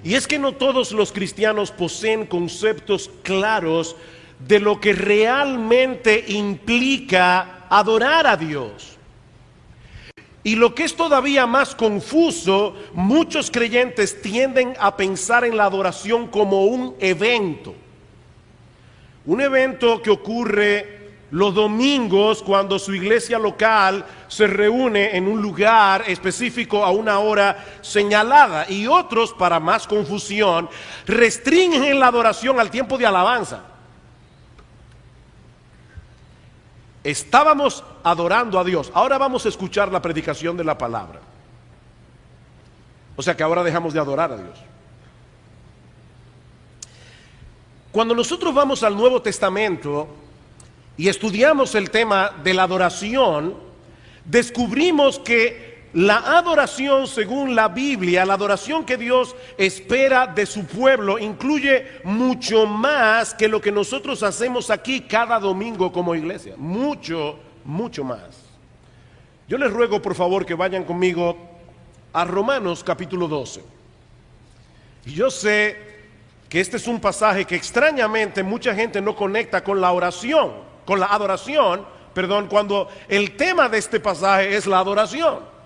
Y es que no todos los cristianos poseen conceptos claros de lo que realmente implica adorar a Dios. Y lo que es todavía más confuso, muchos creyentes tienden a pensar en la adoración como un evento. Un evento que ocurre los domingos cuando su iglesia local se reúne en un lugar específico a una hora señalada. Y otros, para más confusión, restringen la adoración al tiempo de alabanza. Estábamos adorando a Dios, ahora vamos a escuchar la predicación de la palabra. O sea que ahora dejamos de adorar a Dios. Cuando nosotros vamos al Nuevo Testamento y estudiamos el tema de la adoración, descubrimos que la adoración, según la Biblia, la adoración que Dios espera de su pueblo, incluye mucho más que lo que nosotros hacemos aquí cada domingo como iglesia. Mucho, mucho más. Yo les ruego por favor que vayan conmigo a Romanos capítulo 12. Y yo sé que este es un pasaje que extrañamente mucha gente no conecta con la oración, con la adoración, cuando el tema de este pasaje es la adoración.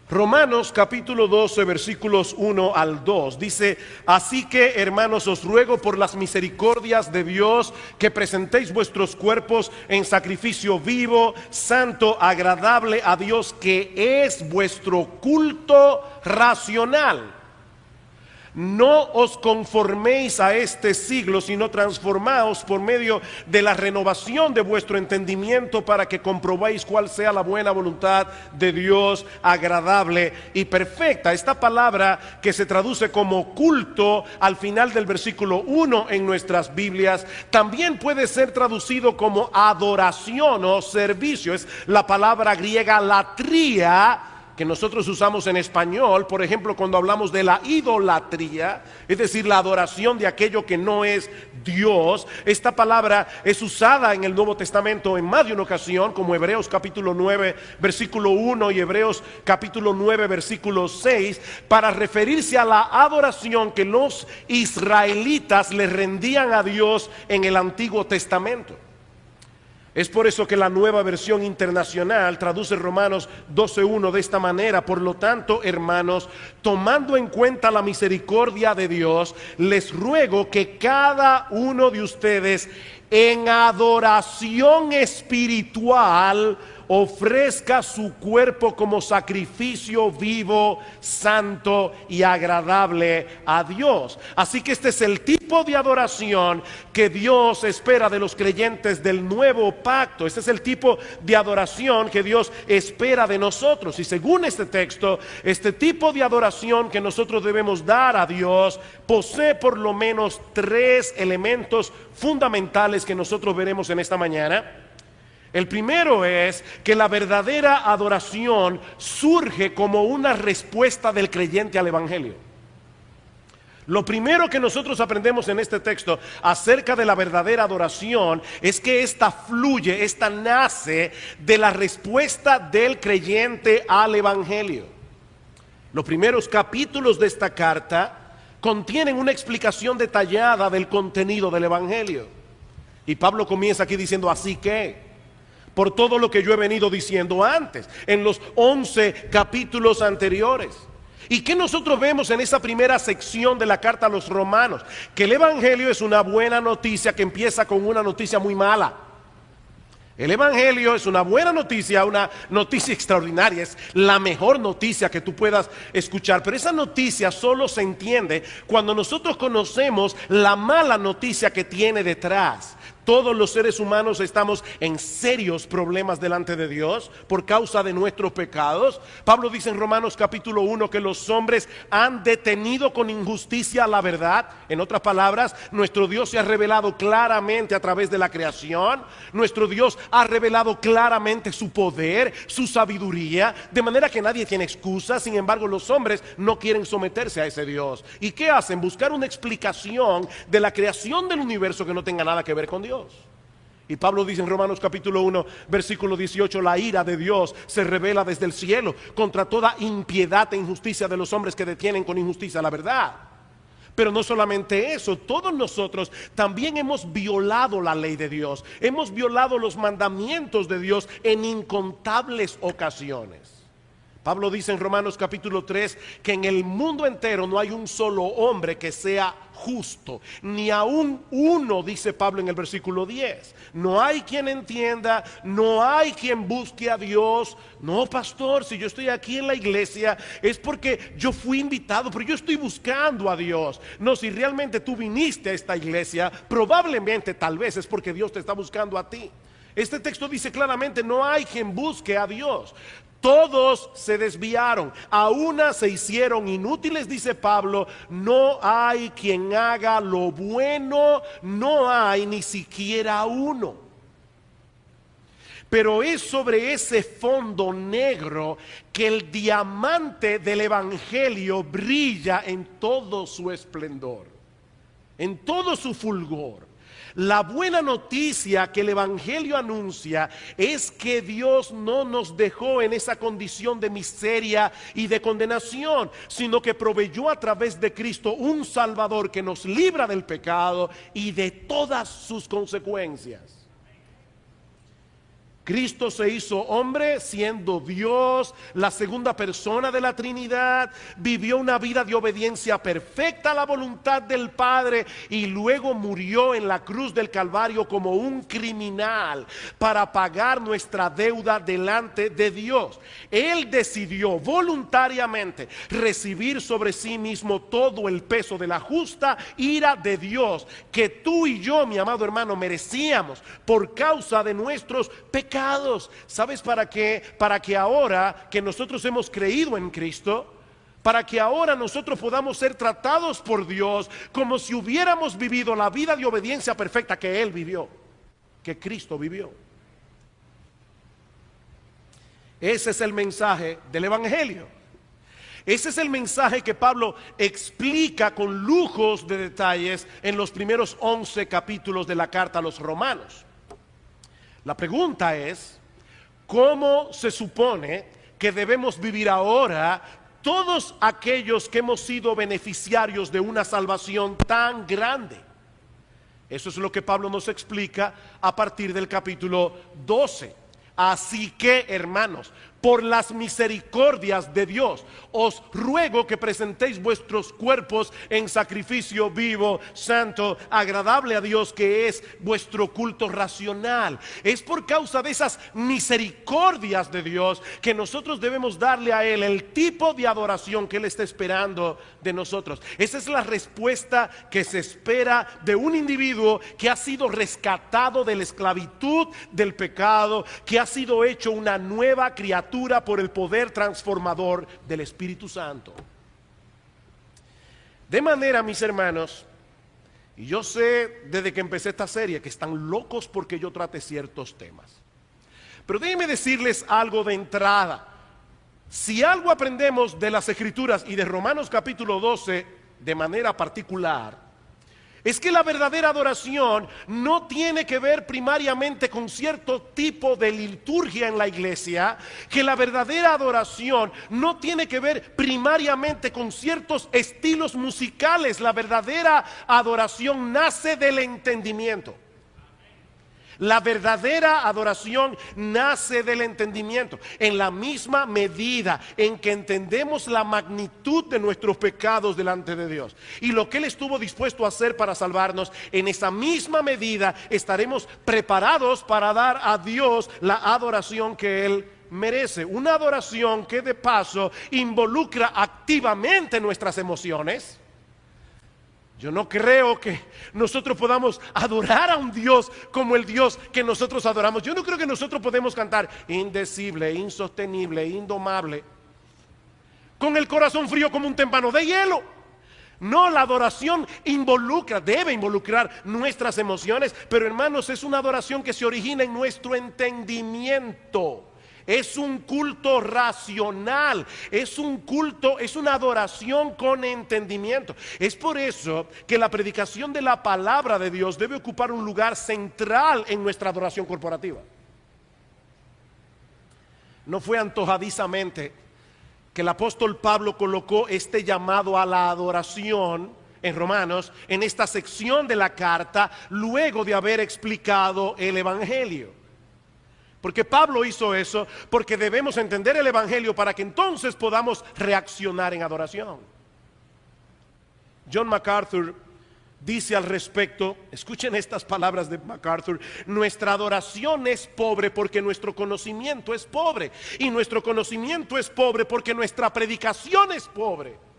Romanos capítulo 12 versículos 1 al 2 dice: así que, hermanos, os ruego por las misericordias de Dios que presentéis vuestros cuerpos en sacrificio vivo, santo, agradable a Dios, que es vuestro culto racional. No os conforméis a este siglo, sino transformaos por medio de la renovación de vuestro entendimiento, para que comprobéis cuál sea la buena voluntad de Dios, agradable y perfecta. Esta palabra que se traduce como culto al final del versículo 1 en nuestras Biblias, también puede ser traducido como adoración o servicio. Es la palabra griega latría, que nosotros usamos en español, por ejemplo, cuando hablamos de la idolatría, es decir, la adoración de aquello que no es Dios. Esta palabra es usada en el Nuevo Testamento en más de una ocasión, como Hebreos capítulo 9, versículo 1 y Hebreos capítulo 9, versículo 6, para referirse a la adoración que los israelitas le rendían a Dios en el Antiguo Testamento. Es por eso que la Nueva Versión Internacional traduce Romanos 12:1 de esta manera: por lo tanto, hermanos, tomando en cuenta la misericordia de Dios, les ruego que cada uno de ustedes en adoración espiritual ofrezca su cuerpo como sacrificio vivo, santo y agradable a Dios. Así que este es el tipo de adoración que Dios espera de los creyentes del nuevo pacto. Este es el tipo de adoración que Dios espera de nosotros. Y según este texto, este tipo de adoración que nosotros debemos dar a Dios posee por lo menos 3 elementos fundamentales que nosotros veremos en esta mañana. El primero es que la verdadera adoración surge como una respuesta del creyente al Evangelio. Lo primero que nosotros aprendemos en este texto acerca de la verdadera adoración es que esta fluye, esta nace de la respuesta del creyente al Evangelio. Los primeros capítulos de esta carta contienen una explicación detallada del contenido del Evangelio. Y Pablo comienza aquí diciendo: así que, por todo lo que yo he venido diciendo antes, en los 11 capítulos anteriores. ¿Y qué nosotros vemos en esa primera sección de la carta a los romanos? Que el Evangelio es una buena noticia que empieza con una noticia muy mala. El Evangelio es una buena noticia, una noticia extraordinaria, es la mejor noticia que tú puedas escuchar. Pero esa noticia solo se entiende cuando nosotros conocemos la mala noticia que tiene detrás. Todos los seres humanos estamos en serios problemas delante de Dios por causa de nuestros pecados. Pablo dice en Romanos capítulo 1 que los hombres han detenido con injusticia la verdad. En otras palabras, nuestro Dios se ha revelado claramente a través de la creación. Nuestro Dios ha revelado claramente su poder, su sabiduría, de manera que nadie tiene excusa. Sin embargo, los hombres no quieren someterse a ese Dios. ¿Y qué hacen? Buscar una explicación de la creación del universo que no tenga nada que ver con Dios. Y Pablo dice en Romanos capítulo 1, versículo 18, la ira de Dios se revela desde el cielo contra toda impiedad e injusticia de los hombres que detienen con injusticia la verdad. Pero no solamente eso, todos nosotros también hemos violado la ley de Dios, hemos violado los mandamientos de Dios en incontables ocasiones. Pablo dice en Romanos capítulo 3 que en el mundo entero no hay un solo hombre que sea justo, ni aún uno, dice Pablo en el versículo 10. No hay quien entienda, no hay quien busque a Dios. No, pastor, si yo estoy aquí en la iglesia es porque yo fui invitado, pero yo estoy buscando a Dios. No, si realmente tú viniste a esta iglesia, probablemente, tal vez es porque Dios te está buscando a ti. Este texto dice claramente, no hay quien busque a Dios. Todos se desviaron, a una se hicieron inútiles, dice Pablo. No hay quien haga lo bueno, no hay ni siquiera uno. Pero es sobre ese fondo negro que el diamante del evangelio brilla en todo su esplendor, en todo su fulgor. La buena noticia que el evangelio anuncia es que Dios no nos dejó en esa condición de miseria y de condenación, sino que proveyó a través de Cristo un Salvador que nos libra del pecado y de todas sus consecuencias. Cristo se hizo hombre siendo Dios, la segunda persona de la Trinidad, vivió una vida de obediencia perfecta a la voluntad del Padre y luego murió en la cruz del Calvario como un criminal para pagar nuestra deuda delante de Dios. Él decidió voluntariamente recibir sobre sí mismo todo el peso de la justa ira de Dios que tú y yo, mi amado hermano, merecíamos por causa de nuestros pecados. ¿Sabes para qué? Para que ahora que nosotros hemos creído en Cristo, para que ahora nosotros podamos ser tratados por Dios como si hubiéramos vivido la vida de obediencia perfecta que Él vivió, que Cristo vivió. Ese es el mensaje del evangelio. Ese es el mensaje que Pablo explica con lujos de detalles en los primeros 11 capítulos de la carta a los romanos. La pregunta es, ¿cómo se supone que debemos vivir ahora todos aquellos que hemos sido beneficiarios de una salvación tan grande? Eso es lo que Pablo nos explica a partir del capítulo 12. Así que, hermanos, por las misericordias de Dios, os ruego que presentéis vuestros cuerpos en sacrificio vivo, santo, agradable a Dios, que es vuestro culto racional. Es por causa de esas misericordias de Dios que nosotros debemos darle a Él el tipo de adoración que Él está esperando de nosotros. Esa es la respuesta que se espera de un individuo que ha sido rescatado de la esclavitud del pecado, que ha sido hecho una nueva criatura por el poder transformador del Espíritu Santo. De manera, mis hermanos, y yo sé desde que empecé esta serie que están locos porque yo trate ciertos temas, pero déjenme decirles algo de entrada. Si algo aprendemos de las Escrituras y de Romanos capítulo 12 de manera particular, es que la verdadera adoración no tiene que ver primariamente con cierto tipo de liturgia en la iglesia, que la verdadera adoración no tiene que ver primariamente con ciertos estilos musicales. La verdadera adoración nace del entendimiento. La verdadera adoración nace del entendimiento. En la misma medida en que entendemos la magnitud de nuestros pecados delante de Dios y lo que Él estuvo dispuesto a hacer para salvarnos, en esa misma medida estaremos preparados para dar a Dios la adoración que Él merece. Una adoración que de paso involucra activamente nuestras emociones. Yo no creo que nosotros podamos adorar a un Dios como el Dios que nosotros adoramos. Yo no creo que nosotros podemos cantar indecible, insostenible, indomable, con el corazón frío como un témpano de hielo. No, la adoración debe involucrar nuestras emociones, pero hermanos, es una adoración que se origina en nuestro entendimiento. Es un culto racional, es un culto, es una adoración con entendimiento. Es por eso que la predicación de la palabra de Dios debe ocupar un lugar central en nuestra adoración corporativa. No fue antojadizamente que el apóstol Pablo colocó este llamado a la adoración en Romanos, en esta sección de la carta, luego de haber explicado el Evangelio. Porque Pablo hizo eso, porque debemos entender el Evangelio para que entonces podamos reaccionar en adoración. John MacArthur dice al respecto, escuchen estas palabras de MacArthur: nuestra adoración es pobre porque nuestro conocimiento es pobre, y nuestro conocimiento es pobre porque nuestra predicación es pobre.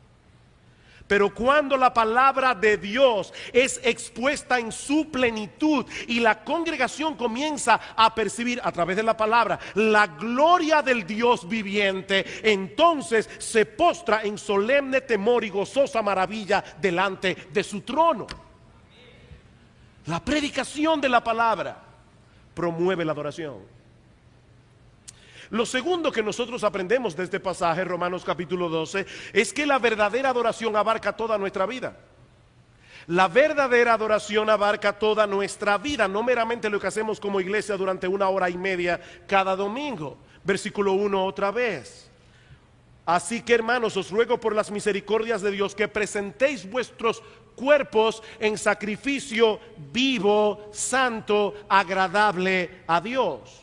Pero cuando la palabra de Dios es expuesta en su plenitud y la congregación comienza a percibir a través de la palabra la gloria del Dios viviente, entonces se postra en solemne temor y gozosa maravilla delante de su trono. La predicación de la palabra promueve la adoración. Lo segundo que nosotros aprendemos de este pasaje, Romanos capítulo 12, es que la verdadera adoración abarca toda nuestra vida. La verdadera adoración abarca toda nuestra vida, no meramente lo que hacemos como iglesia durante 1 hora y media cada domingo. Versículo 1 otra vez. Así que, hermanos, os ruego por las misericordias de Dios que presentéis vuestros cuerpos en sacrificio vivo, santo, agradable a Dios.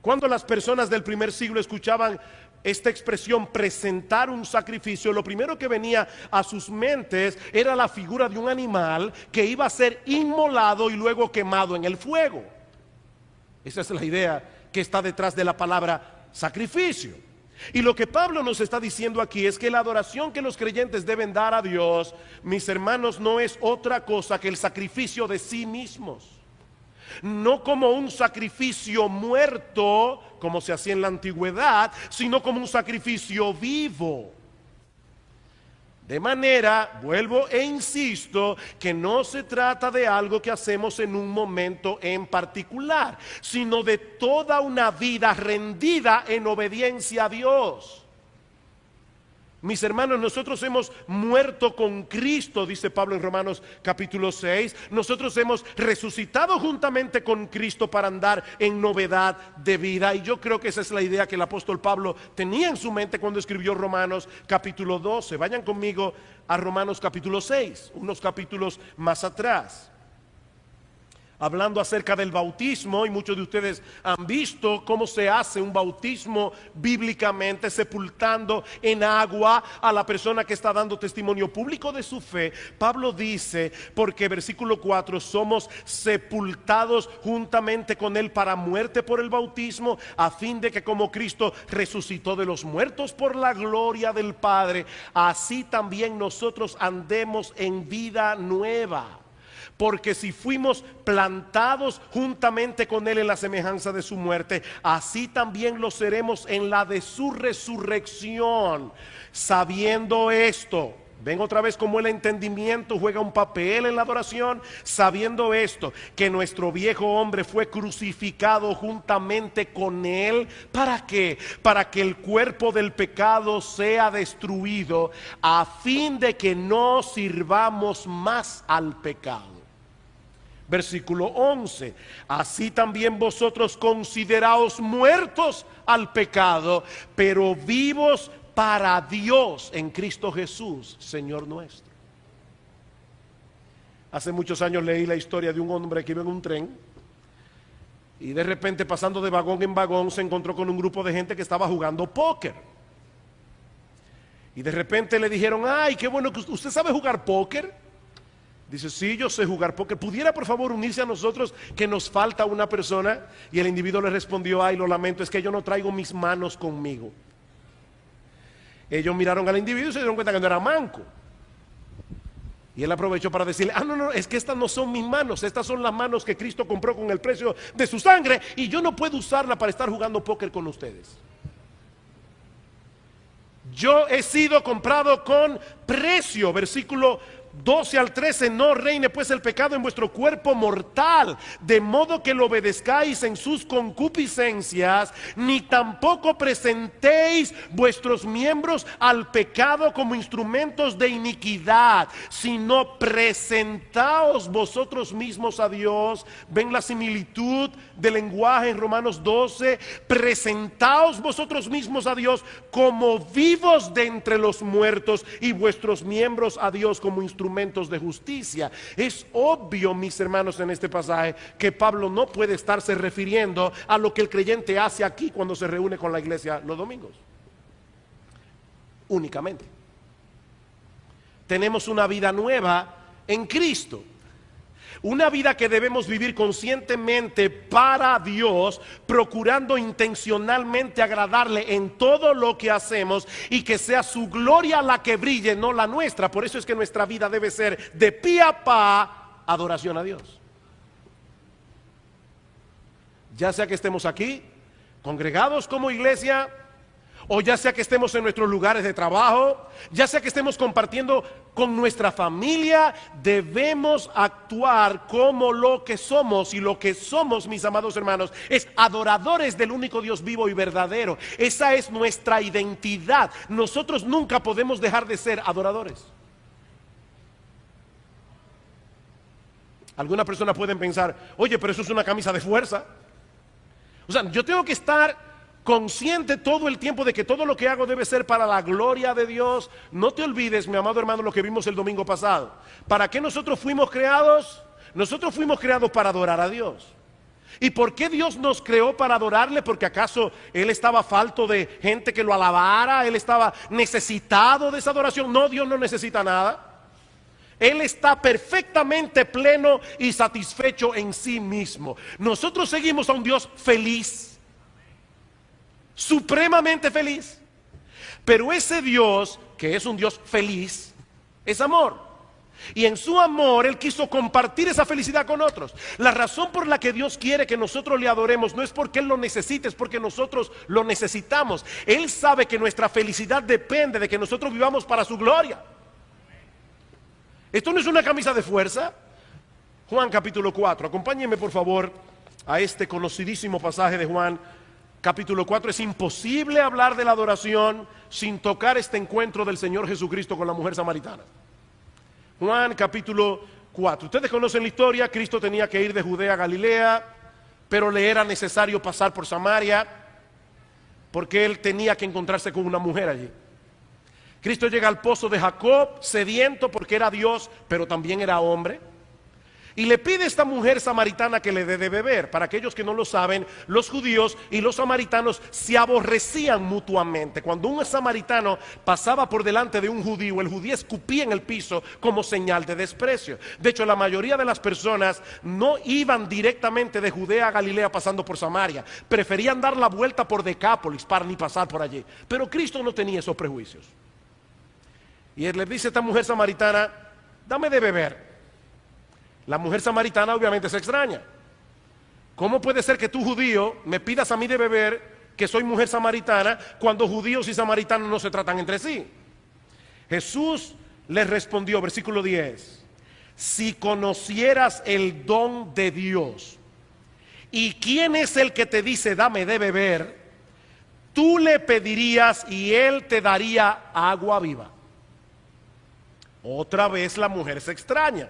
Cuando las personas del primer siglo escuchaban esta expresión, presentar un sacrificio, lo primero que venía a sus mentes era la figura de un animal que iba a ser inmolado y luego quemado en el fuego. Esa es la idea que está detrás de la palabra sacrificio. Y lo que Pablo nos está diciendo aquí es que la adoración que los creyentes deben dar a Dios, mis hermanos, no es otra cosa que el sacrificio de sí mismos. No como un sacrificio muerto, como se hacía en la antigüedad, sino como un sacrificio vivo. De manera, vuelvo e insisto, que no se trata de algo que hacemos en un momento en particular, sino de toda una vida rendida en obediencia a Dios. Mis hermanos, nosotros hemos muerto con Cristo, dice Pablo en Romanos capítulo 6. Nosotros hemos resucitado juntamente con Cristo para andar en novedad de vida. Y yo creo que esa es la idea que el apóstol Pablo tenía en su mente cuando escribió Romanos capítulo 12. Vayan conmigo a Romanos capítulo 6, unos capítulos más atrás. Hablando acerca del bautismo, y muchos de ustedes han visto cómo se hace un bautismo bíblicamente, sepultando en agua a la persona que está dando testimonio público de su fe. Pablo dice, porque versículo 4, somos sepultados juntamente con él para muerte por el bautismo, a fin de que como Cristo resucitó de los muertos por la gloria del Padre, así también nosotros andemos en vida nueva. Porque si fuimos plantados juntamente con él en la semejanza de su muerte, así también lo seremos en la de su resurrección. Sabiendo esto, ven otra vez como el entendimiento juega un papel en la adoración. Sabiendo esto, que nuestro viejo hombre fue crucificado juntamente con él. ¿Para qué? Para que el cuerpo del pecado sea destruido, a fin de que no sirvamos más al pecado. Versículo 11, así también vosotros consideraos muertos al pecado, pero vivos para Dios en Cristo Jesús, Señor nuestro. Hace muchos años leí la historia de un hombre que iba en un tren y de repente, pasando de vagón en vagón, se encontró con un grupo de gente que estaba jugando póker. Y de repente le dijeron, ay, qué bueno que usted sabe jugar póker. Dice, sí, yo sé jugar póker. ¿Pudiera por favor unirse a nosotros, que nos falta una persona? Y el individuo le respondió, ay, lo lamento, es que yo no traigo mis manos conmigo. Ellos miraron al individuo y se dieron cuenta que no era manco. Y él aprovechó para decirle, no, es que estas no son mis manos, estas son las manos que Cristo compró con el precio de su sangre, y yo no puedo usarla para estar jugando póker con ustedes. Yo he sido comprado con precio, versículo 12 al 13, no reine pues el pecado en vuestro cuerpo mortal, de modo que lo obedezcáis en sus concupiscencias, ni tampoco presentéis vuestros miembros al pecado como instrumentos de iniquidad, sino presentaos vosotros mismos a Dios. Ven la similitud del lenguaje en Romanos 12. Presentaos vosotros mismos a Dios como vivos de entre los muertos, y vuestros miembros a Dios como instrumentos de justicia. Es obvio, mis hermanos, en este pasaje que Pablo no puede estarse refiriendo a lo que el creyente hace aquí cuando se reúne con la iglesia los domingos únicamente. Tenemos una vida nueva en Cristo, una vida que debemos vivir conscientemente para Dios, procurando intencionalmente agradarle en todo lo que hacemos, y que sea su gloria la que brille, no la nuestra. Por eso es que nuestra vida debe ser de pie a pa adoración a Dios. Ya sea que estemos aquí, congregados como iglesia, o ya sea que estemos en nuestros lugares de trabajo, ya sea que estemos compartiendo con nuestra familia, debemos actuar como lo que somos. Y lo que somos, mis amados hermanos, es adoradores del único Dios vivo y verdadero. Esa es nuestra identidad. Nosotros nunca podemos dejar de ser adoradores. Algunas personas pueden pensar: oye, pero eso es una camisa de fuerza. O sea, yo tengo que estar consciente todo el tiempo de que todo lo que hago debe ser para la gloria de Dios. No te olvides, mi amado hermano, lo que vimos el domingo pasado. ¿Para qué nosotros fuimos creados? Nosotros fuimos creados para adorar a Dios. ¿Y por qué Dios nos creó para adorarle? ¿Porque acaso Él estaba falto de gente que lo alabara? ¿Él estaba necesitado de esa adoración? No, Dios no necesita nada. Él está perfectamente pleno y satisfecho en sí mismo. Nosotros seguimos a un Dios feliz, supremamente feliz. Pero ese Dios, que es un Dios feliz, es amor. Y en su amor Él quiso compartir esa felicidad con otros. La razón por la que Dios quiere que nosotros le adoremos no es porque Él lo necesite, es porque nosotros lo necesitamos. Él sabe que nuestra felicidad depende de que nosotros vivamos para su gloria. Esto no es una camisa de fuerza. Juan capítulo 4, acompáñenme por favor a este conocidísimo pasaje de Juan capítulo 4. Es imposible hablar de la adoración sin tocar este encuentro del Señor Jesucristo con la mujer samaritana. Juan capítulo 4. Ustedes conocen la historia. Cristo tenía que ir de Judea a Galilea, pero le era necesario pasar por Samaria, porque Él tenía que encontrarse con una mujer allí. Cristo llega al pozo de Jacob, sediento porque era Dios, pero también era hombre, y le pide a esta mujer samaritana que le dé de beber. Para aquellos que no lo saben, los judíos y los samaritanos se aborrecían mutuamente. Cuando un samaritano pasaba por delante de un judío, el judío escupía en el piso como señal de desprecio. De hecho, la mayoría de las personas no iban directamente de Judea a Galilea pasando por Samaria. Preferían dar la vuelta por Decápolis para ni pasar por allí. Pero Cristo no tenía esos prejuicios. Y Él le dice a esta mujer samaritana: dame de beber. La mujer samaritana obviamente se extraña. ¿Cómo puede ser que tú, judío, me pidas a mí de beber, que soy mujer samaritana, cuando judíos y samaritanos no se tratan entre sí? Jesús les respondió, versículo 10: si conocieras el don de Dios y quién es el que te dice dame de beber, tú le pedirías y Él te daría agua viva. Otra vez la mujer se extraña.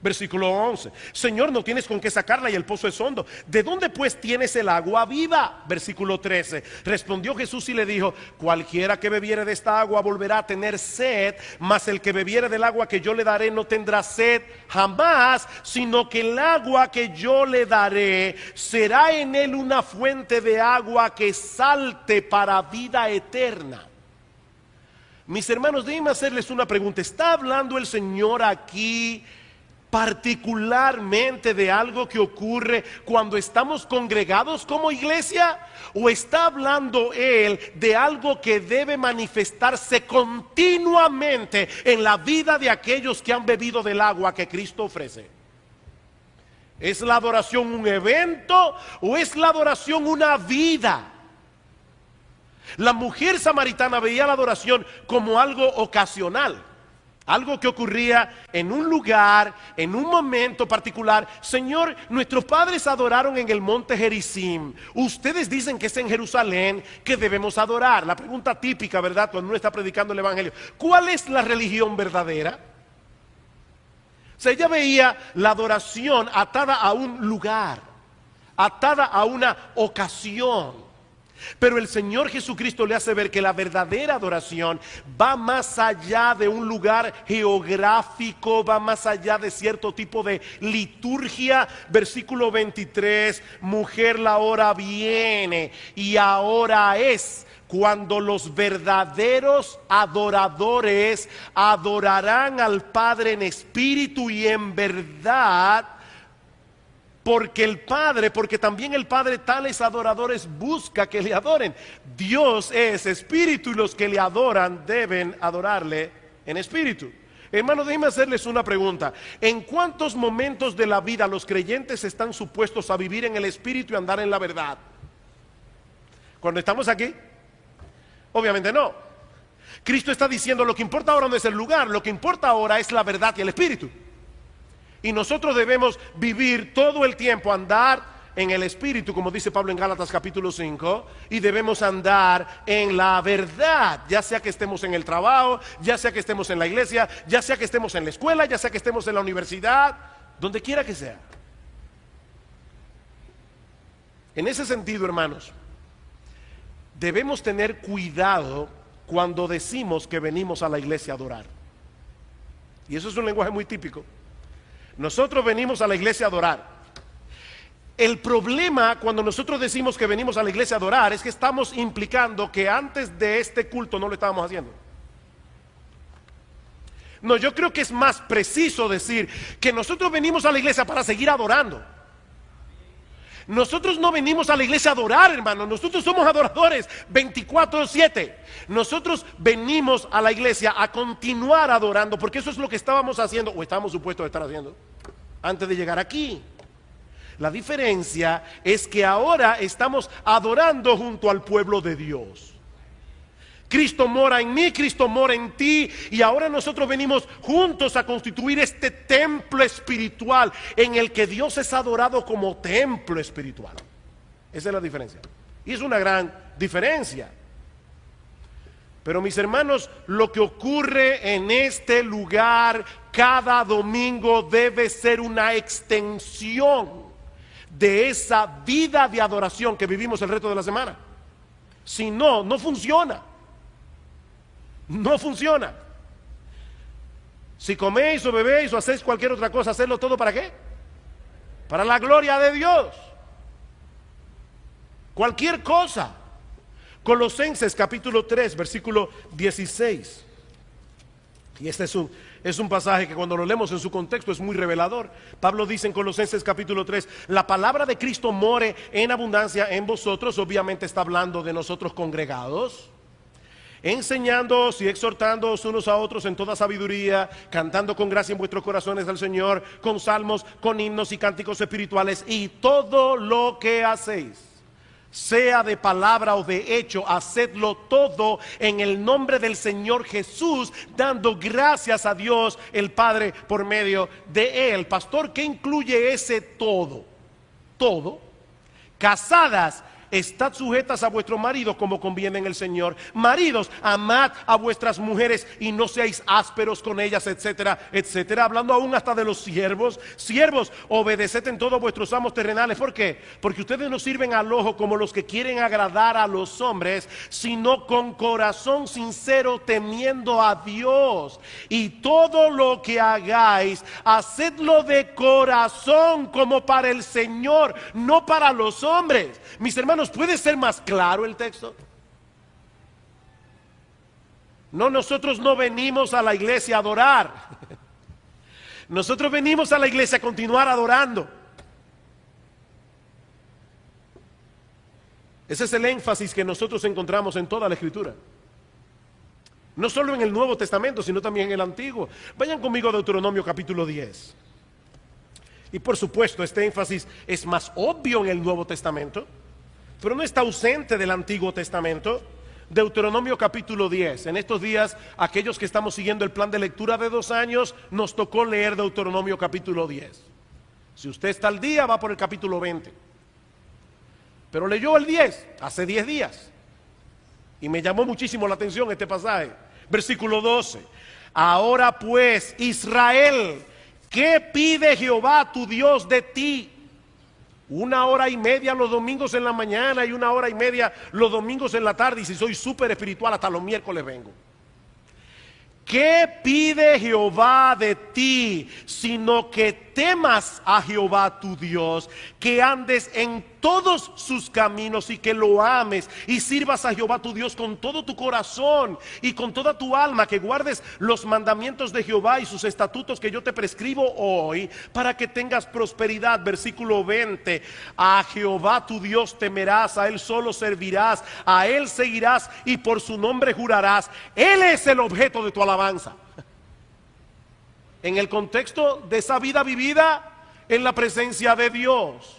Versículo 11: Señor, no tienes con qué sacarla y el pozo es hondo. ¿De dónde pues tienes el agua viva? Versículo 13: respondió Jesús y le dijo: cualquiera que bebiere de esta agua volverá a tener sed, mas el que bebiere del agua que yo le daré no tendrá sed jamás, sino que el agua que yo le daré será en él una fuente de agua que salte para vida eterna. Mis hermanos, déjenme hacerles una pregunta. ¿Está hablando el Señor aquí particularmente de algo que ocurre cuando estamos congregados como iglesia? ¿O está hablando Él de algo que debe manifestarse continuamente en la vida de aquellos que han bebido del agua que Cristo ofrece? ¿Es la adoración un evento o es la adoración una vida? La mujer samaritana veía la adoración como algo ocasional, Algo que ocurría en un lugar, en un momento particular. Señor, nuestros padres adoraron en el monte Gerizim. Ustedes dicen que es en Jerusalén que debemos adorar. La pregunta típica, ¿verdad?, cuando uno está predicando el evangelio: ¿cuál es la religión verdadera? O sea, ella veía la adoración atada a un lugar, atada a una ocasión. Pero el Señor Jesucristo le hace ver que la verdadera adoración va más allá de un lugar geográfico, va más allá de cierto tipo de liturgia. Versículo 23, mujer, la hora viene y ahora es cuando los verdaderos adoradores adorarán al Padre en espíritu y en verdad. Porque también el Padre tales adoradores busca que le adoren. Dios es espíritu y los que le adoran deben adorarle en espíritu. Hermanos, déjenme hacerles una pregunta. ¿En cuántos momentos de la vida los creyentes están supuestos a vivir en el espíritu y andar en la verdad? ¿Cuando estamos aquí? Obviamente no. Cristo está diciendo: lo que importa ahora no es el lugar, lo que importa ahora es la verdad y el espíritu. Y nosotros debemos vivir todo el tiempo, andar en el espíritu, como dice Pablo en Gálatas capítulo 5, y debemos andar en la verdad, ya sea que estemos en el trabajo, ya sea que estemos en la iglesia, ya sea que estemos en la escuela, ya sea que estemos en la universidad, donde quiera que sea. En ese sentido, hermanos, debemos tener cuidado cuando decimos que venimos a la iglesia a adorar. Y eso es un lenguaje muy típico. Nosotros venimos a la iglesia a adorar. El problema cuando nosotros decimos que venimos a la iglesia a adorar es que estamos implicando que antes de este culto no lo estábamos haciendo. No, yo creo que es más preciso decir que nosotros venimos a la iglesia para seguir adorando. Nosotros no venimos a la iglesia a adorar, hermano. Nosotros somos adoradores 24/7. Nosotros venimos a la iglesia a continuar adorando, porque eso es lo que estábamos haciendo, o estábamos supuestos a estar haciendo antes de llegar aquí. La diferencia es que ahora estamos adorando junto al pueblo de Dios. Cristo mora en mí, Cristo mora en ti, y ahora nosotros venimos juntos a constituir este templo espiritual en el que Dios es adorado como templo espiritual. Esa es la diferencia, y es una gran diferencia. Pero mis hermanos, lo que ocurre en este lugar cada domingo debe ser una extensión de esa vida de adoración que vivimos el resto de la semana. Si no, no funciona. No funciona. Si coméis o bebéis o hacéis cualquier otra cosa, ¿hacedlo todo para qué? Para la gloria de Dios. Cualquier cosa. Colosenses capítulo 3, versículo 16. Y este es un pasaje que cuando lo leemos en su contexto es muy revelador. Pablo dice en Colosenses capítulo 3: la palabra de Cristo more en abundancia en vosotros. Obviamente está hablando de nosotros congregados, enseñándoos y exhortándoos unos a otros en toda sabiduría, cantando con gracia en vuestros corazones al Señor, con salmos, con himnos y cánticos espirituales, y todo lo que hacéis, sea de palabra o de hecho, hacedlo todo en el nombre del Señor Jesús, dando gracias a Dios el Padre por medio de Él. Pastor, ¿qué incluye ese todo? Todo. Casadas, estad sujetas a vuestros maridos como conviene en el Señor. Maridos, amad a vuestras mujeres y no seáis ásperos con ellas, etcétera, etcétera. Hablando aún hasta de los siervos. Siervos, obedeced en todos vuestros amos terrenales. ¿Por qué? Porque ustedes no sirven al ojo como los que quieren agradar a los hombres, sino con corazón sincero, temiendo a Dios. Y todo lo que hagáis, hacedlo de corazón como para el Señor, no para los hombres. Mis hermanos, ¿puede ser más claro el texto? No, nosotros no venimos a la iglesia a adorar. Nosotros venimos a la iglesia a continuar adorando. Ese es el énfasis que nosotros encontramos en toda la Escritura. No solo en el Nuevo Testamento, sino también en el Antiguo. Vayan conmigo a Deuteronomio capítulo 10. Y por supuesto, este énfasis es más obvio en el Nuevo Testamento, pero no está ausente del Antiguo Testamento. Deuteronomio capítulo 10. En estos días, aquellos que estamos siguiendo el plan de lectura de 2 años, nos tocó leer Deuteronomio capítulo 10. Si usted está al día, va por el capítulo 20. Pero leyó el 10 hace 10 días. Y me llamó muchísimo la atención este pasaje. Versículo 12. Ahora pues, Israel, ¿qué pide Jehová tu Dios de ti? 1 hora y media los domingos en la mañana y 1 hora y media los domingos en la tarde. Y si soy súper espiritual, hasta los miércoles vengo. ¿Qué pide Jehová de ti? Sino que temas a Jehová tu Dios, que andes en todos sus caminos y que lo ames y sirvas a Jehová tu Dios con todo tu corazón y con toda tu alma, que guardes los mandamientos de Jehová y sus estatutos que yo te prescribo hoy para que tengas prosperidad. Versículo 20. A Jehová tu Dios temerás, a él solo servirás, a él seguirás y por su nombre jurarás. Él es el objeto de tu alabanza. En el contexto de esa vida vivida en la presencia de Dios.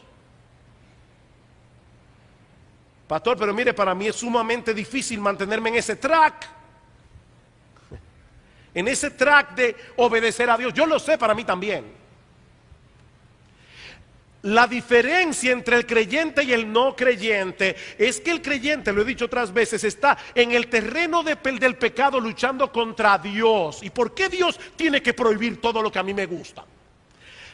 Pastor, pero mire, para mí es sumamente difícil mantenerme en ese track. En ese track de obedecer a Dios. Yo lo sé, para mí también. La diferencia entre el creyente y el no creyente es que el creyente, lo he dicho otras veces, está en el terreno del pecado luchando contra Dios. ¿Y por qué Dios tiene que prohibir todo lo que a mí me gusta?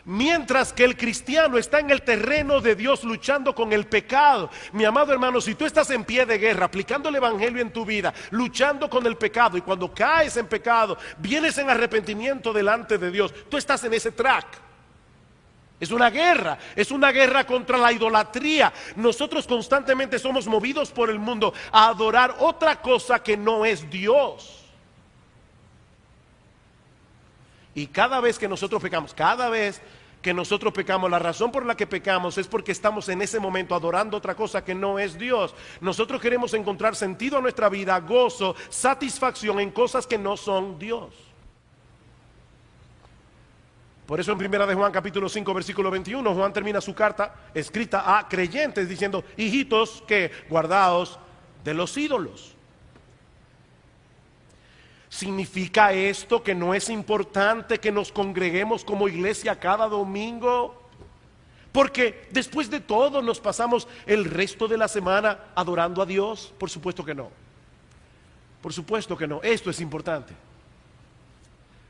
Mientras que el cristiano está en el terreno de Dios luchando con el pecado. Mi amado hermano, si tú estás en pie de guerra, aplicando el evangelio en tu vida, luchando con el pecado, y cuando caes en pecado, vienes en arrepentimiento delante de Dios, tú estás en ese track. Es una guerra contra la idolatría. Nosotros constantemente somos movidos por el mundo a adorar otra cosa que no es Dios. Y cada vez que nosotros pecamos, la razón por la que pecamos es porque estamos en ese momento adorando otra cosa que no es Dios. Nosotros queremos encontrar sentido a nuestra vida, gozo, satisfacción en cosas que no son Dios. Por eso en 1 de Juan capítulo 5 versículo 21, Juan termina su carta escrita a creyentes diciendo: hijitos, que guardaos de los ídolos. ¿Significa esto que no es importante que nos congreguemos como iglesia cada domingo? Porque después de todo nos pasamos el resto de la semana adorando a Dios. Por supuesto que no. Por supuesto que no. Esto es importante.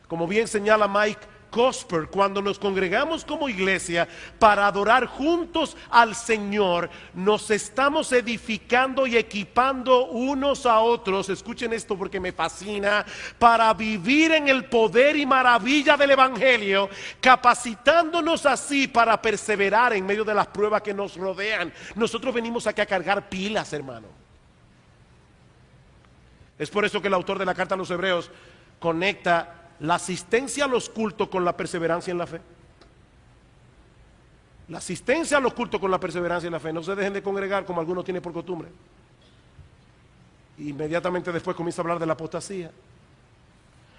Como bien señala Mike Cosper, cuando nos congregamos como iglesia para adorar juntos al Señor, nos estamos edificando y equipando unos a otros, escuchen esto porque me fascina, para vivir en el poder y maravilla del evangelio, capacitándonos así para perseverar en medio de las pruebas que nos rodean. Nosotros venimos aquí a cargar pilas, hermano. Es por eso que el autor de la carta a los Hebreos conecta la asistencia a los cultos con la perseverancia en la fe. La asistencia a los cultos con la perseverancia en la fe. No se dejen de congregar como algunos tienen por costumbre. Inmediatamente después comienza a hablar de la apostasía.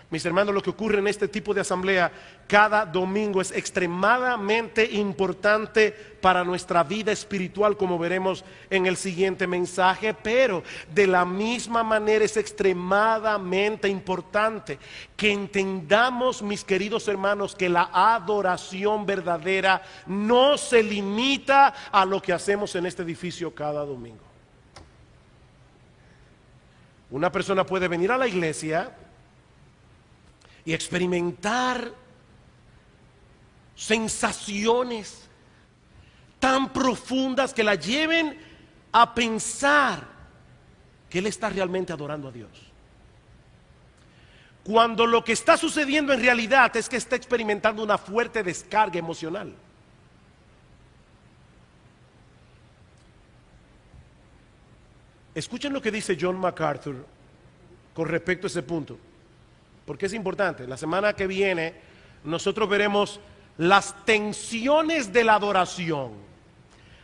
Mis hermanos, lo que ocurre en este tipo de asamblea cada domingo es extremadamente importante para nuestra vida espiritual, como veremos en el siguiente mensaje, pero de la misma manera es extremadamente importante que entendamos, mis queridos hermanos, que la adoración verdadera no se limita a lo que hacemos en este edificio cada domingo. Una persona puede venir a la iglesia y experimentar sensaciones tan profundas que la lleven a pensar que él está realmente adorando a Dios, cuando lo que está sucediendo en realidad es que está experimentando una fuerte descarga emocional. Escuchen lo que dice John MacArthur con respecto a ese punto, porque es importante. La semana que viene nosotros veremos las tensiones de la adoración.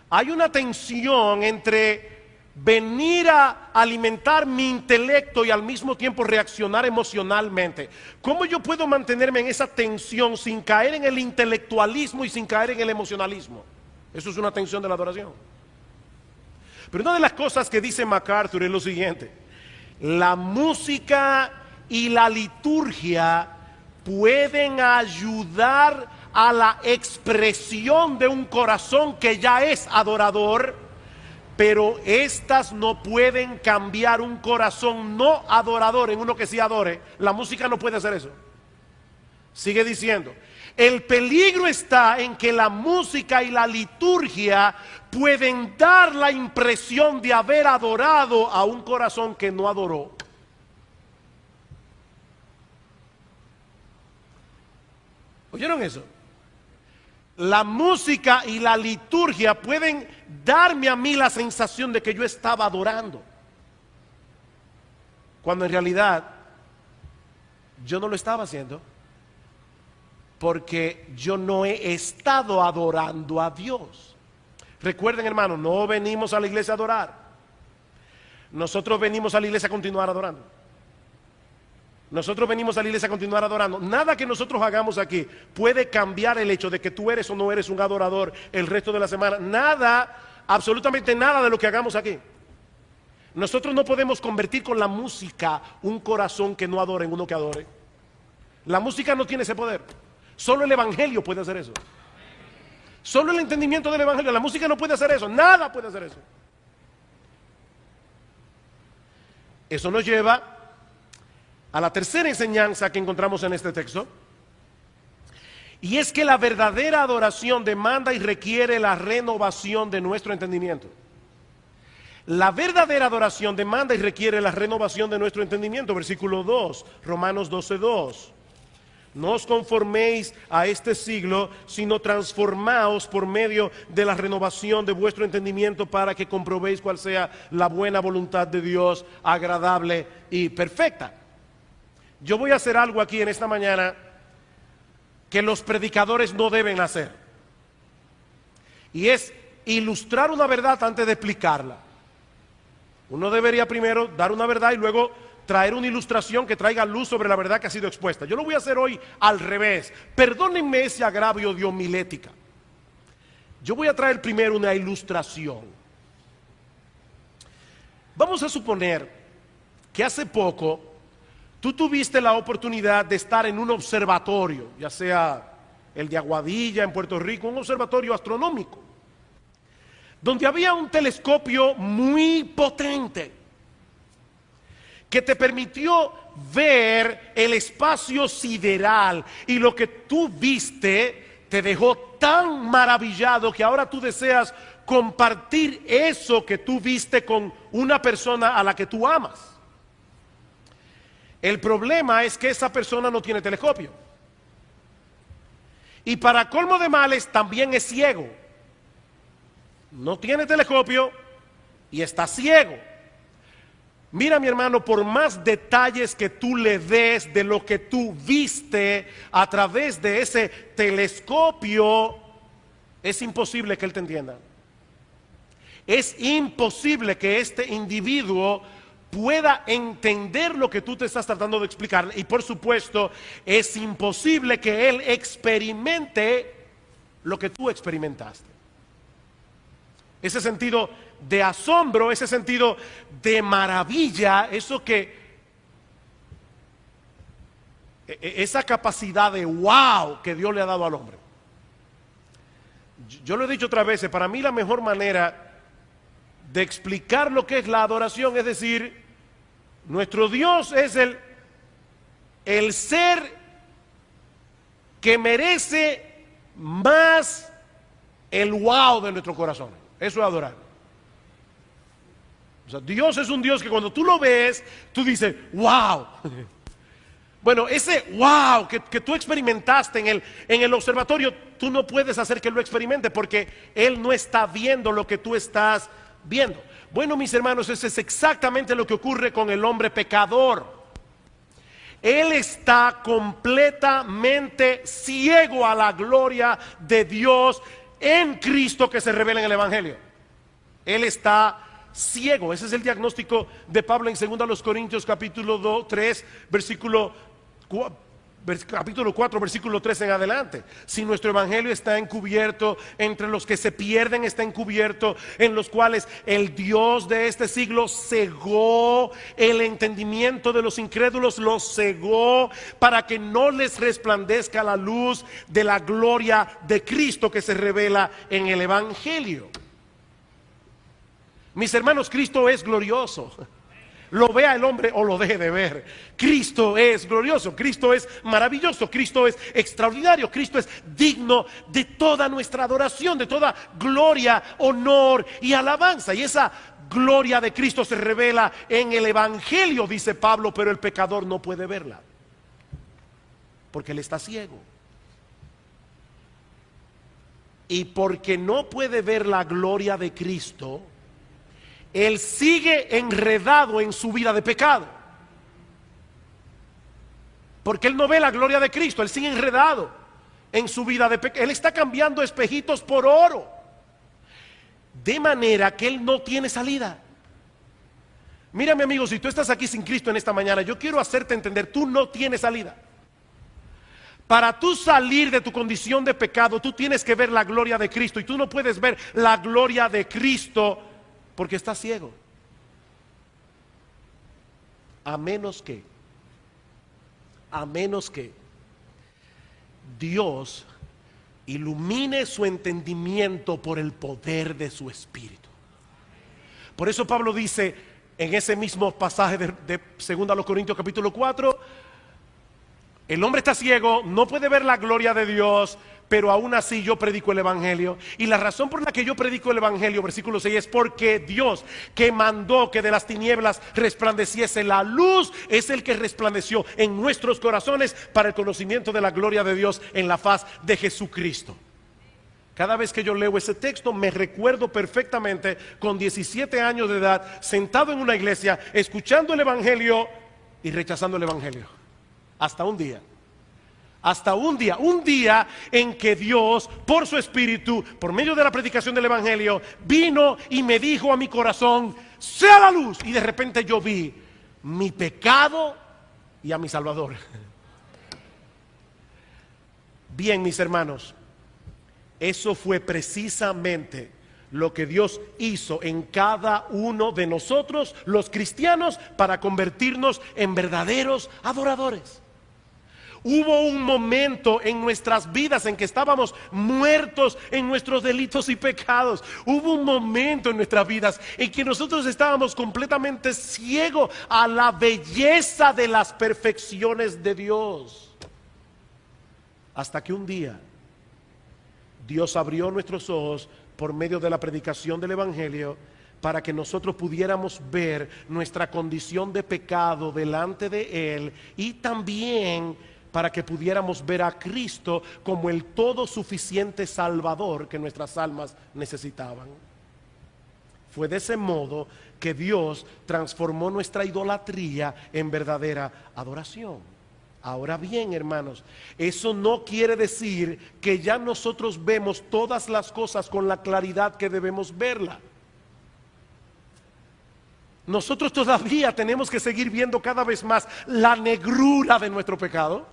Hay una tensión entre venir a alimentar mi intelecto y al mismo tiempo reaccionar emocionalmente. ¿Cómo yo puedo mantenerme en esa tensión sin caer en el intelectualismo y sin caer en el emocionalismo? Eso es una tensión de la adoración. Pero una de las cosas que dice MacArthur es lo siguiente: La música y la liturgia pueden ayudar a la expresión de un corazón que ya es adorador, pero estas no pueden cambiar un corazón no adorador en uno que sí adore. La música no puede hacer eso. Sigue diciendo, el peligro está en que la música y la liturgia pueden dar la impresión de haber adorado a un corazón que no adoró. ¿Oyeron eso? La música y la liturgia pueden darme a mí la sensación de que yo estaba adorando, cuando en realidad yo no lo estaba haciendo, porque yo no he estado adorando a Dios. Recuerden, hermanos, no venimos a la iglesia a adorar. Nosotros venimos a la iglesia a continuar adorando. Nosotros venimos a la iglesia a continuar adorando. Nada que nosotros hagamos aquí puede cambiar el hecho de que tú eres o no eres un adorador el resto de la semana. Nada, absolutamente nada de lo que hagamos aquí. Nosotros no podemos convertir con la música un corazón que no adore en uno que adore. La música no tiene ese poder. Solo el evangelio puede hacer eso. Solo el entendimiento del evangelio. La música no puede hacer eso. Nada puede hacer eso. Eso nos lleva a la tercera enseñanza que encontramos en este texto, y es que la verdadera adoración demanda y requiere la renovación de nuestro entendimiento. La verdadera adoración demanda y requiere la renovación de nuestro entendimiento. Versículo 2, Romanos 12:2. No os conforméis a este siglo, sino transformaos por medio de la renovación de vuestro entendimiento, para que comprobéis cuál sea la buena voluntad de Dios, agradable y perfecta. Yo voy a hacer algo aquí en esta mañana que los predicadores no deben hacer, y es ilustrar una verdad antes de explicarla. Uno debería primero dar una verdad y luego traer una ilustración que traiga luz sobre la verdad que ha sido expuesta. Yo lo voy a hacer hoy al revés. Perdónenme ese agravio de homilética. Yo voy a traer primero una ilustración. Vamos a suponer que hace poco tú tuviste la oportunidad de estar en un observatorio, ya sea el de Aguadilla en Puerto Rico, un observatorio astronómico, donde había un telescopio muy potente que te permitió ver el espacio sideral, y lo que tú viste te dejó tan maravillado que ahora tú deseas compartir eso que tú viste con una persona a la que tú amas. El problema es que esa persona no tiene telescopio, y para colmo de males también es ciego. No tiene telescopio y está ciego. Mira, mi hermano, por más detalles que tú le des de lo que tú viste a través de ese telescopio, es imposible que él te entienda. Es imposible que este individuo pueda entender lo que tú te estás tratando de explicar, y por supuesto es imposible que él experimente lo que tú experimentaste. Ese sentido de asombro, ese sentido de maravilla, esa capacidad de wow que Dios le ha dado al hombre. Yo lo he dicho otras veces, para mí la mejor manera de explicar lo que es la adoración es decir, nuestro Dios es el ser que merece más el wow de nuestro corazón. Eso es adorar. O sea, Dios es un Dios que cuando tú lo ves, tú dices, wow. Bueno, ese wow que tú experimentaste en el observatorio, tú no puedes hacer que lo experimente porque Él no está viendo lo que tú estás viendo. Bueno, mis hermanos, eso es exactamente lo que ocurre con el hombre pecador. Él está completamente ciego a la gloria de Dios en Cristo que se revela en el Evangelio. Él está ciego. Ese es el diagnóstico de Pablo en 2 Corintios capítulo 3, versículo capítulo 4, versículo 3 en adelante. Si nuestro evangelio está encubierto, entre los que se pierden está encubierto, en los cuales el Dios de este siglo cegó el entendimiento de los incrédulos, los cegó para que no les resplandezca la luz de la gloria de Cristo que se revela en el evangelio. Mis hermanos, Cristo es glorioso. Lo vea el hombre o lo deje de ver, Cristo es glorioso, Cristo es maravilloso, Cristo es extraordinario, Cristo es digno de toda nuestra adoración, de toda gloria, honor y alabanza. Y esa gloria de Cristo se revela en el evangelio, dice Pablo, pero el pecador no puede verla porque él está ciego. Y porque no puede ver la gloria de Cristo, él sigue enredado en su vida de pecado. Porque él no ve la gloria de Cristo, él sigue enredado en su vida de pecado. Él está cambiando espejitos por oro, de manera que él no tiene salida. Mira, mi amigo, si tú estás aquí sin Cristo en esta mañana, yo quiero hacerte entender, tú no tienes salida. Para tú salir de tu condición de pecado, tú tienes que ver la gloria de Cristo. Y tú no puedes ver la gloria de Cristo porque estás ciego. A menos que Dios ilumine su entendimiento por el poder de su Espíritu. Por eso Pablo dice en ese mismo pasaje de 2 Corintios capítulo 4, el hombre está ciego, no puede ver la gloria de Dios, pero aún así yo predico el evangelio. Y la razón por la que yo predico el evangelio, versículo 6, es porque Dios, que mandó que de las tinieblas resplandeciese la luz, es el que resplandeció en nuestros corazones para el conocimiento de la gloria de Dios en la faz de Jesucristo. Cada vez que yo leo ese texto me recuerdo perfectamente con 17 años de edad, sentado en una iglesia, escuchando el evangelio y rechazando el evangelio. Hasta un día en que Dios, por su Espíritu, por medio de la predicación del evangelio, vino y me dijo a mi corazón, sea la luz. Y de repente yo vi mi pecado y a mi Salvador. Bien, mis hermanos, eso fue precisamente lo que Dios hizo en cada uno de nosotros, los cristianos, para convertirnos en verdaderos adoradores. Hubo un momento en nuestras vidas en que estábamos muertos en nuestros delitos y pecados. Hubo un momento en nuestras vidas en que nosotros estábamos completamente ciegos a la belleza de las perfecciones de Dios. Hasta que un día Dios abrió nuestros ojos por medio de la predicación del evangelio, para que nosotros pudiéramos ver nuestra condición de pecado delante de Él, y también para que pudiéramos ver a Cristo como el todo suficiente Salvador que nuestras almas necesitaban. Fue de ese modo que Dios transformó nuestra idolatría en verdadera adoración. Ahora bien, hermanos, eso no quiere decir que ya nosotros vemos todas las cosas con la claridad que debemos verla. Nosotros todavía tenemos que seguir viendo cada vez más la negrura de nuestro pecado.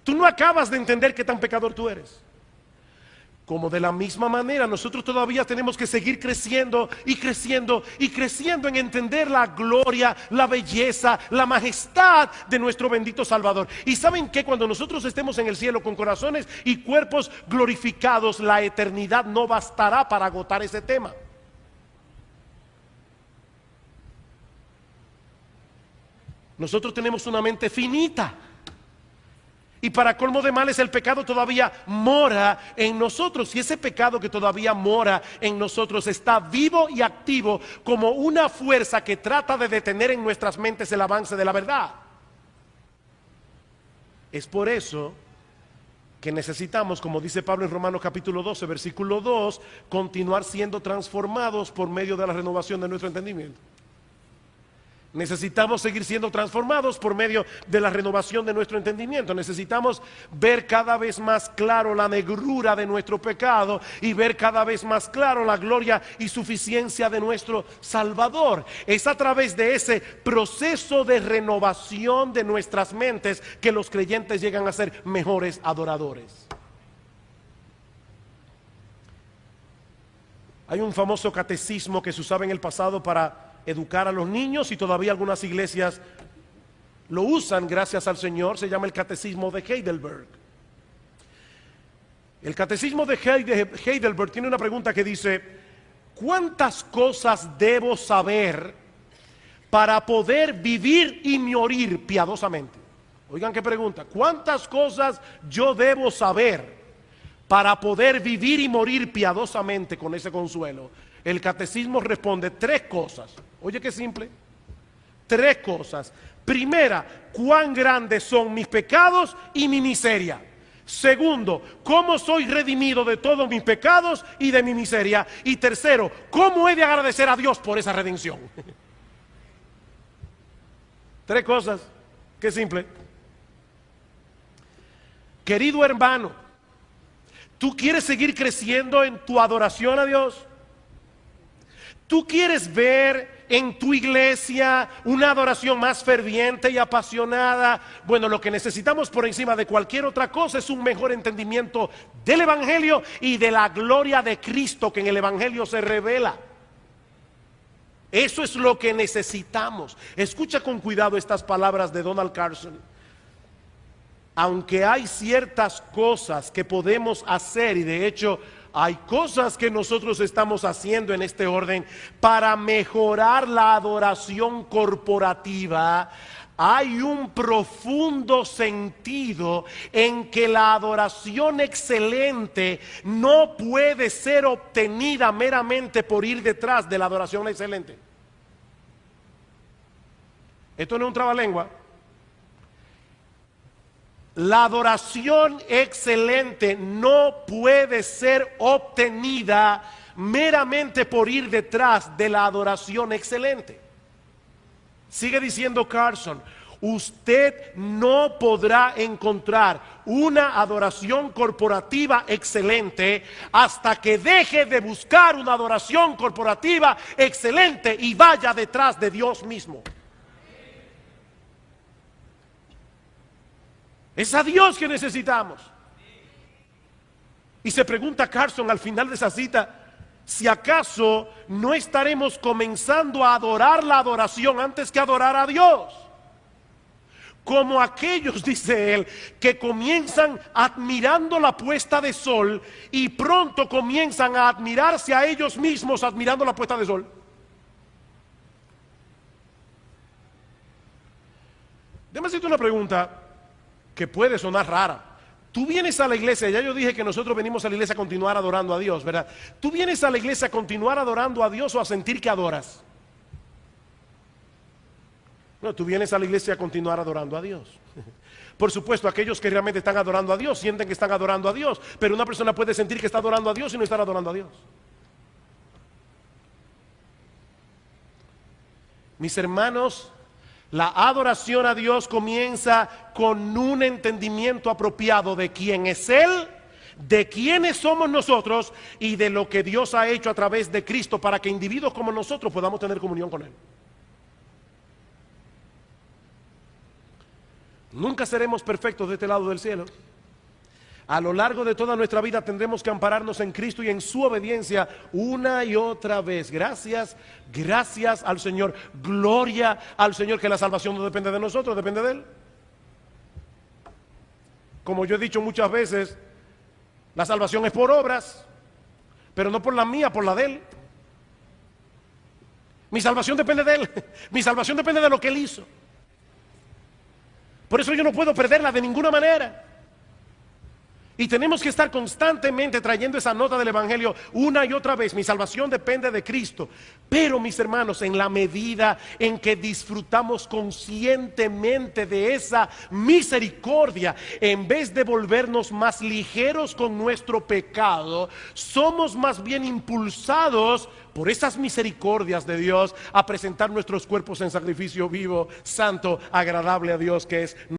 Tú no acabas de entender qué tan pecador tú eres. Como de la misma manera, nosotros todavía tenemos que seguir creciendo y creciendo y creciendo en entender la gloria, la belleza, la majestad de nuestro bendito Salvador. Y saben que cuando nosotros estemos en el cielo con corazones y cuerpos glorificados, la eternidad no bastará para agotar ese tema. Nosotros tenemos una mente finita. Y para colmo de males, el pecado todavía mora en nosotros. Y ese pecado que todavía mora en nosotros está vivo y activo como una fuerza que trata de detener en nuestras mentes el avance de la verdad. Es por eso que necesitamos, como dice Pablo en Romanos capítulo 12, versículo 2, continuar siendo transformados por medio de la renovación de nuestro entendimiento. Necesitamos seguir siendo transformados por medio de la renovación de nuestro entendimiento. Necesitamos ver cada vez más claro la negrura de nuestro pecado y ver cada vez más claro la gloria y suficiencia de nuestro Salvador. Es a través de ese proceso de renovación de nuestras mentes que los creyentes llegan a ser mejores adoradores. Hay un famoso catecismo que se usaba en el pasado para educar a los niños y todavía algunas iglesias lo usan, gracias al Señor. Se llama el Catecismo de Heidelberg. El Catecismo de Heidelberg tiene una pregunta que dice: ¿cuántas cosas debo saber para poder vivir y morir piadosamente? Oigan qué pregunta. ¿Cuántas cosas yo debo saber para poder vivir y morir piadosamente con ese consuelo? El catecismo responde 3 cosas. Oye, qué simple. 3 cosas. Primera, cuán grandes son mis pecados y mi miseria. Segundo, cómo soy redimido de todos mis pecados y de mi miseria. Y tercero, cómo he de agradecer a Dios por esa redención. 3 cosas. Qué simple. Querido hermano, ¿tú quieres seguir creciendo en tu adoración a Dios? ¿Tú quieres ver en tu iglesia una adoración más ferviente y apasionada? Bueno, lo que necesitamos por encima de cualquier otra cosa es un mejor entendimiento del Evangelio y de la gloria de Cristo que en el Evangelio se revela. Eso es lo que necesitamos. Escucha con cuidado estas palabras de Donald Carson. Aunque hay ciertas cosas que podemos hacer, y de hecho hay cosas que nosotros estamos haciendo en este orden para mejorar la adoración corporativa, hay un profundo sentido en que la adoración excelente no puede ser obtenida meramente por ir detrás de la adoración excelente. Esto no es un trabalengua. La adoración excelente no puede ser obtenida meramente por ir detrás de la adoración excelente. Sigue diciendo Carson: usted no podrá encontrar una adoración corporativa excelente hasta que deje de buscar una adoración corporativa excelente y vaya detrás de Dios mismo. Es a Dios que necesitamos. Y se pregunta Carson al final de esa cita, si acaso no estaremos comenzando a adorar la adoración antes que adorar a Dios. Como aquellos, dice él, que comienzan admirando la puesta de sol y pronto comienzan a admirarse a ellos mismos admirando la puesta de sol. Déjame hacerte una pregunta que puede sonar rara. Tú vienes a la iglesia, ya yo dije que nosotros venimos a la iglesia a continuar adorando a Dios, ¿verdad? Tú vienes a la iglesia a continuar adorando a Dios o a sentir que adoras. No, tú vienes a la iglesia a continuar adorando a Dios. Por supuesto, aquellos que realmente están adorando a Dios sienten que están adorando a Dios, pero una persona puede sentir que está adorando a Dios y no estar adorando a Dios. Mis hermanos, la adoración a Dios comienza con un entendimiento apropiado de quién es Él, de quiénes somos nosotros y de lo que Dios ha hecho a través de Cristo para que individuos como nosotros podamos tener comunión con Él. Nunca seremos perfectos de este lado del cielo. A lo largo de toda nuestra vida tendremos que ampararnos en Cristo y en su obediencia una y otra vez. Gracias al Señor. Gloria al Señor, que la salvación no depende de nosotros, depende de Él. Como yo he dicho muchas veces, la salvación es por obras, pero no por la mía, por la de Él. Mi salvación depende de Él. Mi salvación depende de lo que Él hizo. Por eso yo no puedo perderla de ninguna manera. Y tenemos que estar constantemente trayendo esa nota del Evangelio una y otra vez. Mi salvación depende de Cristo. Pero mis hermanos, en la medida en que disfrutamos conscientemente de esa misericordia, en vez de volvernos más ligeros con nuestro pecado, somos más bien impulsados por esas misericordias de Dios a presentar nuestros cuerpos en sacrificio vivo, santo, agradable a Dios, que es